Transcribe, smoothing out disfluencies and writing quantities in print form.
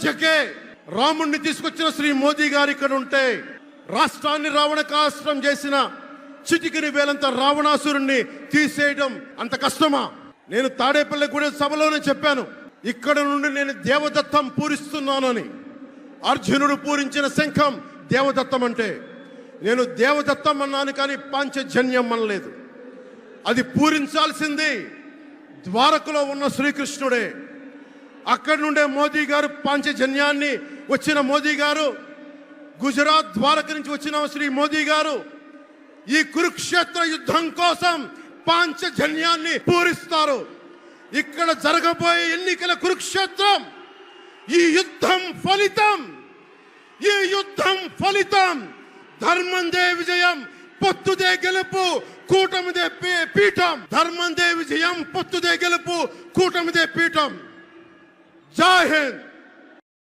జకే రాముణ్ణి తీసుకొచ్చిన శ్రీ మోదీ గారు ఇక్కడ ఉంటే రాష్ట్రాన్ని రావణకాస్త్రం చేసిన చిటికిని వేలంత రావణాసురుణ్ణి తీసేయడం అంత కష్టమా? నేను తాడేపల్లిగూడెం సభలోనే చెప్పాను, ఇక్కడ నుండి నేను దేవదత్తం పూరిస్తున్నానని. అర్జునుడు పూరించిన శంఖం దేవదత్తం అంటే నేను దేవదత్తం అన్నాను, కానీ పాంచజన్యం అనలేదు. అది పూరించాల్సింది ద్వారకలో ఉన్న శ్రీకృష్ణుడే. అక్కడి నుండే మోదీ గారు పాంచజన్యాన్ని వచ్చిన మోదీ గారు, గుజరాత్ ద్వారక నుంచి వచ్చిన శ్రీ మోదీ గారు ఈ కురుక్షేత్ర యుద్ధం కోసం పాంచజన్యాన్ని పూరిస్తారు. ఇక్కడ జరగబోయే ఎన్నికల కురుక్షేత్రం, ఈ యుద్ధం ఫలితం ధర్మందే విజయం, పొత్తుదే గెలుపు, కూటమిదే పీఠం. ధర్మందే విజయం, పొత్తుదే గెలుపు, కూటమిదే పీఠం. జై హింద్.